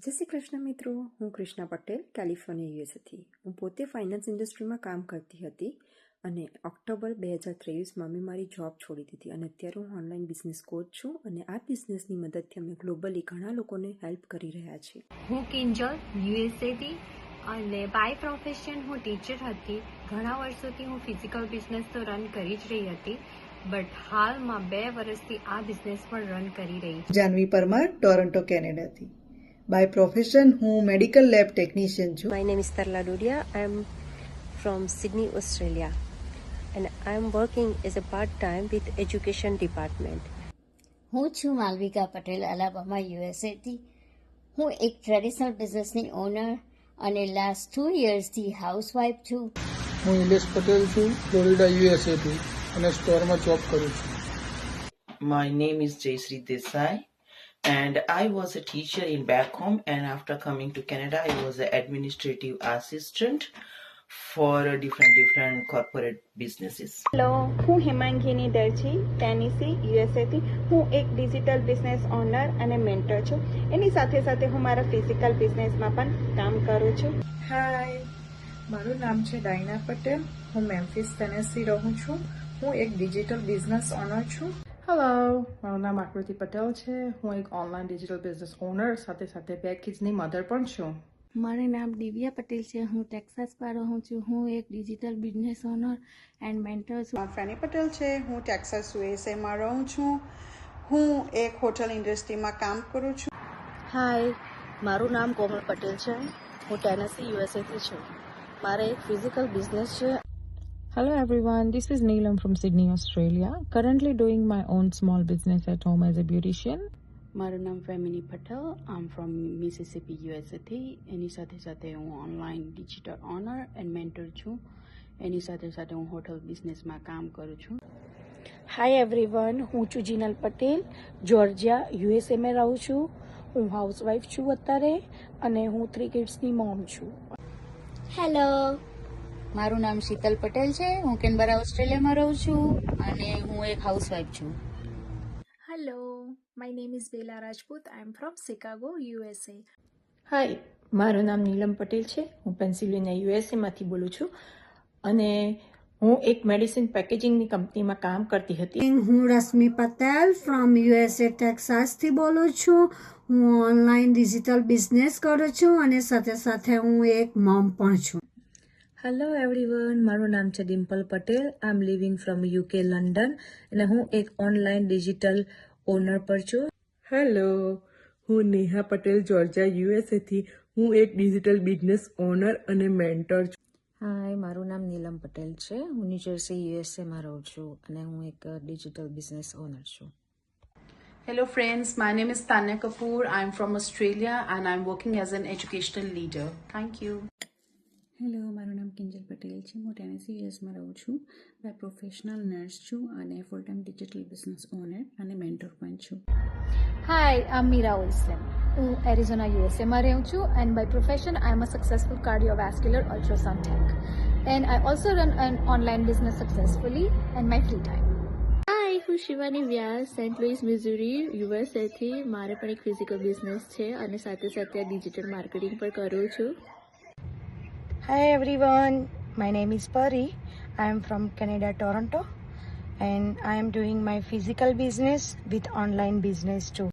જય શ્રી કૃષ્ણ મિત્રો, હું કૃષ્ણા પટેલ કેલિફોર્નિયા યુએસએથી. હું પોતે ફાઇનાન્સ ઇન્ડસ્ટ્રીમાં કામ કરતી હતી અને ઓક્ટોબર 2023માં મેં મારી જોબ છોડી દીધી અને અત્યારે હું ઓનલાઈન બિઝનેસ કોચ છું અને આ બિઝનેસની મદદથી અમે ગ્લોબલી ઘણા લોકોને હેલ્પ કરી રહ્યા છીએ. હું કિંજલ યુએસએથી અને બાય પ્રોફેશન હું ટીચર હતી. ઘણા વર્ષોથી હું ફિઝિકલ બિઝનેસ તો રન કરી જ રહી હતી, બટ હાલમાં 2 વર્ષથી આ બિઝનેસ પણ રન કરી રહી છું. જાનવી પરમાર, ટોરન્ટો, કેનેડાથી. બાય પ્રોફેશન હું મેડિકલ લેબ ટેકનિશિયન છું. My name is Tarla Dudia. I'm from Sydney, Australia, and I'm working as a part-time with Education Department. હું છું માલવિકા પટેલ, અલાબામા, યુએસએથી. હું એક ટ્રેડિશનલ બિઝનેસની ઓનર અને લાસ્ટ 2 યર્સથી હાઉસવાઇફ છું. હું ઇલેશ પટેલ છું, ફ્લોરિડા, યુએસએથી, અને સ્ટોરમાં જોબ કરું છું. My name is Jayshree Desai, and I was a teacher in back home, and after coming to Canada I was an administrative assistant for different corporate businesses. Hello, હું હેમાંગીની દરજી, Tennessee, યુએસએથી. હું એક digital business owner અને mentor છું. એની સાથે સાથે હું મારા physical બિઝનેસમાં પણ કામ કરું છું. હાય, મારું નામ છે ડાયના પટેલ. હું મેમ્ફિસ, ટેનેસી રહું છું. હું એક ડિજિટલ બિઝનેસ ઓનર છું. હેલો, મારું નામ આકૃતિ પટેલ છે. હું એક ઓનલાઈન ડિજિટલ બિઝનેસ ઓનર સાથે સાથે 2 કિડ્સની મધર પણ છું. મારું નામ દિવ્યા પટેલ છે. હું ટેક્સાસમાં રહું છું. હું એક digital business owner and mentor છું. ફેની પટેલ છે. હું ટેક્સાસ યુએસએમાં રહું છું. હું એક હોટલ ઇન્ડસ્ટ્રીમાં કામ કરું છું. હાય, મારું નામ કોમલ પટેલ છે. હું ટેનેસી યુએસએથી છું. મારે એક ફિઝિકલ બિઝનેસ છે. Hello everyone, this is Neelam from Sydney, Australia. Currently doing my own small business at home as a beautician. મારું નામ ફેમિની પટેલ. આમ ફ્રોમ મિસિસિપી, યુએસએથી. એની સાથે સાથે હું online digital honour and mentor છું. એની સાથે સાથે હું હોટલ બિઝનેસમાં કામ કરું છું. હાય એવરીવન, હું છું જીનલ પટેલ, જોર્જિયા, યુએસએમાં રહું છું. હું હાઉસવાઇફ છું અત્યારે અને હું 3 કિડ્સની મોમ છું. હેલો, મારું નામ શીતલ પટેલ છે. હું કેનબરા, ઓસ્ટ્રેલિયામાં રહું છું અને હું એક હાઉસવાઇફ છું. Hello, my name is Bela Rajput. I am from Chicago, USA. Hi, મારું નામ નીલમ પટેલ છે. હું પેન્સિલ્વેનિયા, યુએસએમાંથી બોલું છું અને હું એક મેડિસિન પેકેજિંગની કંપનીમાં કામ કરતી હતી. હું રશ્મિ પટેલ ફ્રોમ યુએસએ ટેક્સાસથી બોલું છું. હું ઓનલાઈન ડિજિટલ બિઝનેસ કરું છું અને સાથે સાથે હું એક મોમ પણ છું. હેલો એવરીવન, મારું નામ છે ડિમ્પલ પટેલ. આઈ એમ લિવિંગ ફ્રોમ યુકે, લંડન, અને હું એક ઓનલાઈન ડિજિટલ ઓનર પર છું. હેલો, હું નેહા પટેલ, જોર્જિયા, યુએસએથી. હું એક ડિજિટલ બિઝનેસ ઓનર અને મેન્ટર છું. હાય, મારું નામ નીલમ પટેલ છે. હું ન્યૂજર્સી, યુએસએમાં રહું છું અને હું એક ડિજિટલ બિઝનેસ ઓનર છું. Hello friends, my name is Tanya Kapoor. I'm from Australia and I'm working as an educational leader. Thank you. Hello, મારું નામ કિંજલ પટેલ છે. હું ટેનેસી, યુએસમાં રહું છું. બાય પ્રોફેશનલ નર્સ છું અને full time digital business owner અને મેન્ટર પણ છું. હાય, આઈ એમ મીરા ઓલ્સન. હું એરિઝોના, યુએસએમાં રહું છું and by profession I am a successful cardiovascular ultrasound tech and I also run an online business successfully and my free time. Hi, હું Shivani Vyas, Saint Louis, Missouri, યુએસએથી. મારે પણ એક ફિઝિકલ બિઝનેસ છે અને સાથે સાથે ડિજિટલ માર્કેટિંગ પણ કરું છું. Hi everyone, my name is Pari. I am from Canada, Toronto, and I am doing my physical business with online business too.